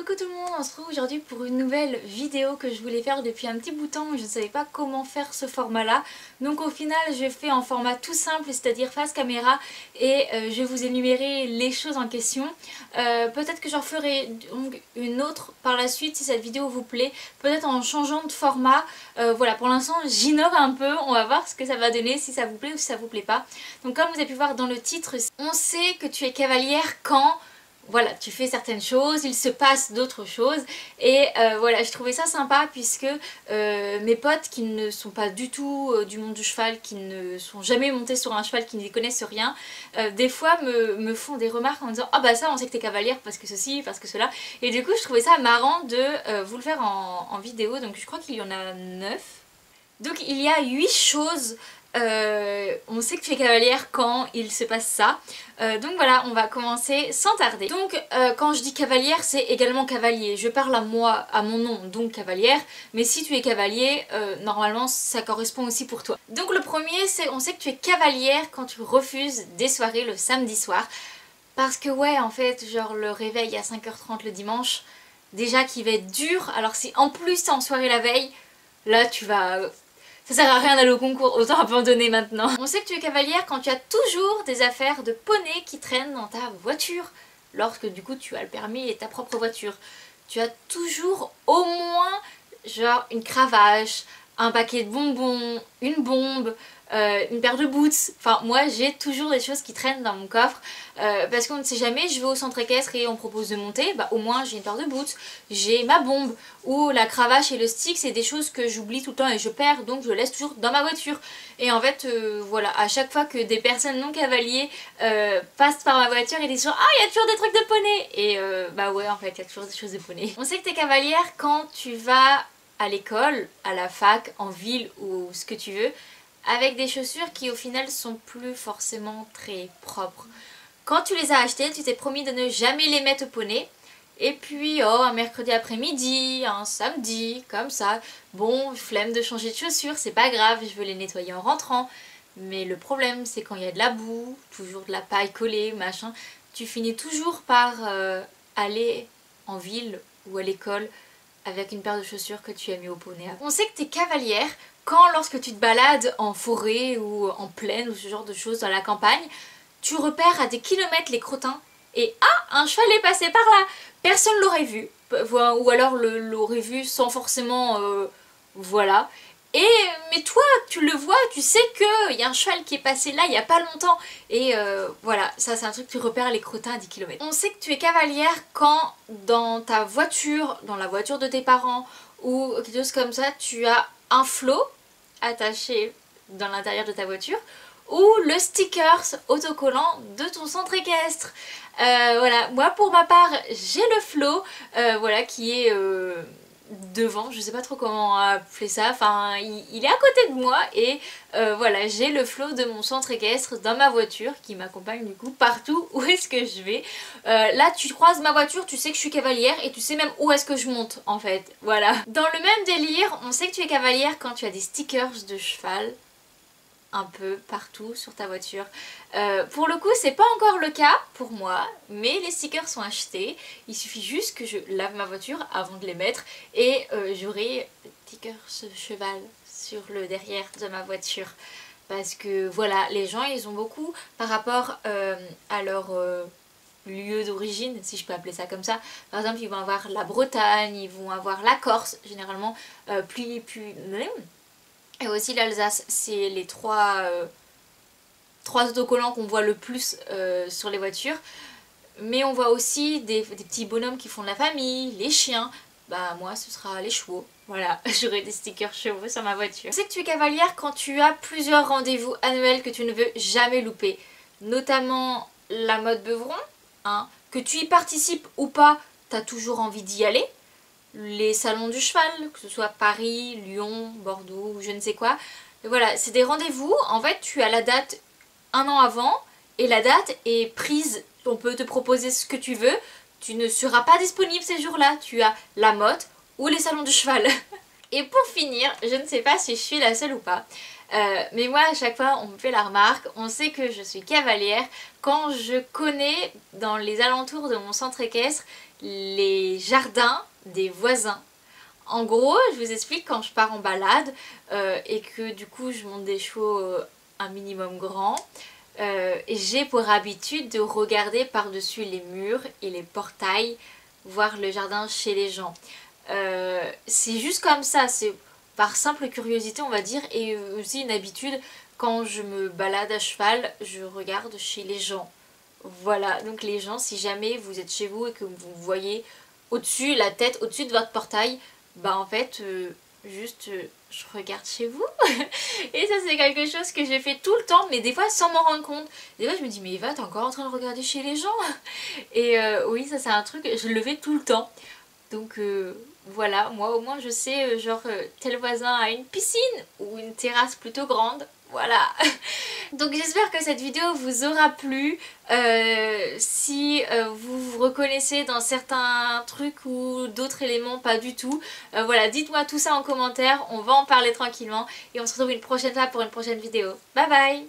Coucou tout le monde, on se retrouve aujourd'hui pour une nouvelle vidéo que je voulais faire depuis un petit bout de temps mais je ne savais pas comment faire ce format là. Donc au final je fais en format tout simple, c'est-à-dire face caméra, et je vais vous énumérer les choses en question. Peut-être que j'en ferai donc une autre par la suite si cette vidéo vous plaît, peut-être en changeant de format. Voilà, pour l'instant j'innove un peu, on va voir ce que ça va donner, si ça vous plaît ou si ça vous plaît pas. Donc comme vous avez pu voir dans le titre, on sait que tu es cavalière quand... Voilà, tu fais certaines choses, il se passe d'autres choses et voilà, je trouvais ça sympa puisque mes potes qui ne sont pas du tout du monde du cheval, qui ne sont jamais montés sur un cheval, qui n'y connaissent rien, des fois me font des remarques en me disant « Ah bah ça on sait que t'es cavalière parce que ceci, parce que cela » et du coup je trouvais ça marrant de vous le faire en vidéo, donc je crois qu'il y en a 9. Donc il y a 8 choses. On sait que tu es cavalière quand il se passe ça. Donc voilà, on va commencer sans tarder. Donc quand je dis cavalière, c'est également cavalier. Je parle à moi, à mon nom, donc cavalière. Mais si tu es cavalier, normalement ça correspond aussi pour toi. Donc le premier, c'est on sait que tu es cavalière quand tu refuses des soirées le samedi soir. Parce que ouais, en fait, genre le réveil à 5h30 le dimanche, déjà qui va être dur. Alors si en plus t'es en soirée la veille, là tu vas... Ça sert à rien d'aller au concours, autant abandonner maintenant. On sait que tu es cavalière quand tu as toujours des affaires de poney qui traînent dans ta voiture. Lorsque du coup tu as le permis et ta propre voiture. Tu as toujours au moins genre une cravache, un paquet de bonbons, une bombe, une paire de boots. Enfin moi j'ai toujours des choses qui traînent dans mon coffre parce qu'on ne sait jamais, je vais au centre équestre et on propose de monter, bah au moins j'ai une paire de boots, j'ai ma bombe, ou la cravache et le stick, c'est des choses que j'oublie tout le temps et je perds, donc je laisse toujours dans ma voiture. Et en fait voilà, à chaque fois que des personnes non cavaliers passent par ma voiture, ils disent toujours « Ah, il y a toujours des trucs de poney !» Et bah ouais, en fait il y a toujours des choses de poney. On sait que t'es cavalière quand tu vas à l'école, à la fac, en ville ou ce que tu veux, avec des chaussures qui au final sont plus forcément très propres. Quand tu les as achetées, tu t'es promis de ne jamais les mettre au poney. Et puis, oh, un mercredi après-midi, un samedi, comme ça. Bon, flemme de changer de chaussures, c'est pas grave, je veux les nettoyer en rentrant. Mais le problème, c'est quand il y a de la boue, toujours de la paille collée, machin, tu finis toujours par aller en ville ou à l'école avec une paire de chaussures que tu as mis au poney. On sait que t'es cavalière quand, lorsque tu te balades en forêt ou en plaine ou ce genre de choses dans la campagne, tu repères à des kilomètres les crottins et ah, un cheval est passé par là. Personne l'aurait vu, ou alors l'aurait vu sans forcément... voilà. Mais toi, tu le vois, tu sais qu'il y a un cheval qui est passé là il n'y a pas longtemps. Et voilà, ça c'est un truc que tu repères les crottins à 10 km. On sait que tu es cavalière quand dans ta voiture, dans la voiture de tes parents ou quelque chose comme ça, tu as un flot attaché dans l'intérieur de ta voiture ou le sticker autocollant de ton centre équestre. Voilà, moi pour ma part j'ai le flot voilà, qui est devant, je sais pas trop comment appeler ça, enfin il est à côté de moi et voilà, j'ai le flot de mon centre équestre dans ma voiture qui m'accompagne du coup partout où est-ce que je vais. Là tu croises ma voiture, tu sais que je suis cavalière et tu sais même où est-ce que je monte en fait, voilà. Dans le même délire, on sait que tu es cavalière quand tu as des stickers de cheval un peu partout sur ta voiture. Pour le coup c'est pas encore le cas pour moi, mais les stickers sont achetés, il suffit juste que je lave ma voiture avant de les mettre et j'aurai des stickers de cheval sur le derrière de ma voiture parce que voilà, les gens ils ont beaucoup par rapport à leur lieu d'origine, si je peux appeler ça comme ça. Par exemple ils vont avoir la Bretagne, ils vont avoir la Corse généralement, et aussi l'Alsace. C'est les trois autocollants qu'on voit le plus sur les voitures. Mais on voit aussi des petits bonhommes qui font de la famille, les chiens. Bah moi ce sera les chevaux. Voilà, j'aurai des stickers chevaux sur ma voiture. Je sais que tu es cavalière quand tu as plusieurs rendez-vous annuels que tu ne veux jamais louper. Notamment la mode Beuvron, hein. Que tu y participes ou pas, t'as toujours envie d'y aller. Les salons du cheval, que ce soit Paris, Lyon, Bordeaux ou je ne sais quoi. Et voilà, c'est des rendez-vous, en fait tu as la date un an avant et la date est prise, on peut te proposer ce que tu veux, tu ne seras pas disponible ces jours-là, tu as la mode ou les salons du cheval. Et pour finir, je ne sais pas si je suis la seule ou pas, mais moi à chaque fois on me fait la remarque, on sait que je suis cavalière quand je connais dans les alentours de mon centre équestre les jardins des voisins. En gros, je vous explique, quand je pars en balade et que du coup je monte des chevaux un minimum grand, j'ai pour habitude de regarder par-dessus les murs et les portails, voir le jardin chez les gens. C'est juste comme ça, c'est par simple curiosité on va dire, et aussi une habitude, quand je me balade à cheval, je regarde chez les gens. Voilà, donc les gens, si jamais vous êtes chez vous et que vous voyez au-dessus, la tête au-dessus de votre portail, bah en fait, je regarde chez vous. Et ça c'est quelque chose que j'ai fait tout le temps, mais des fois sans m'en rendre compte. Des fois je me dis, mais Eva, t'es encore en train de regarder chez les gens? Et oui, ça c'est un truc, je le fais tout le temps. Donc voilà, moi au moins je sais, genre tel voisin a une piscine ou une terrasse plutôt grande. Voilà. Donc j'espère que cette vidéo vous aura plu. Si vous vous reconnaissez dans certains trucs ou d'autres éléments pas du tout, voilà, dites-moi tout ça en commentaire, on va en parler tranquillement et on se retrouve une prochaine fois pour une prochaine vidéo. Bye bye!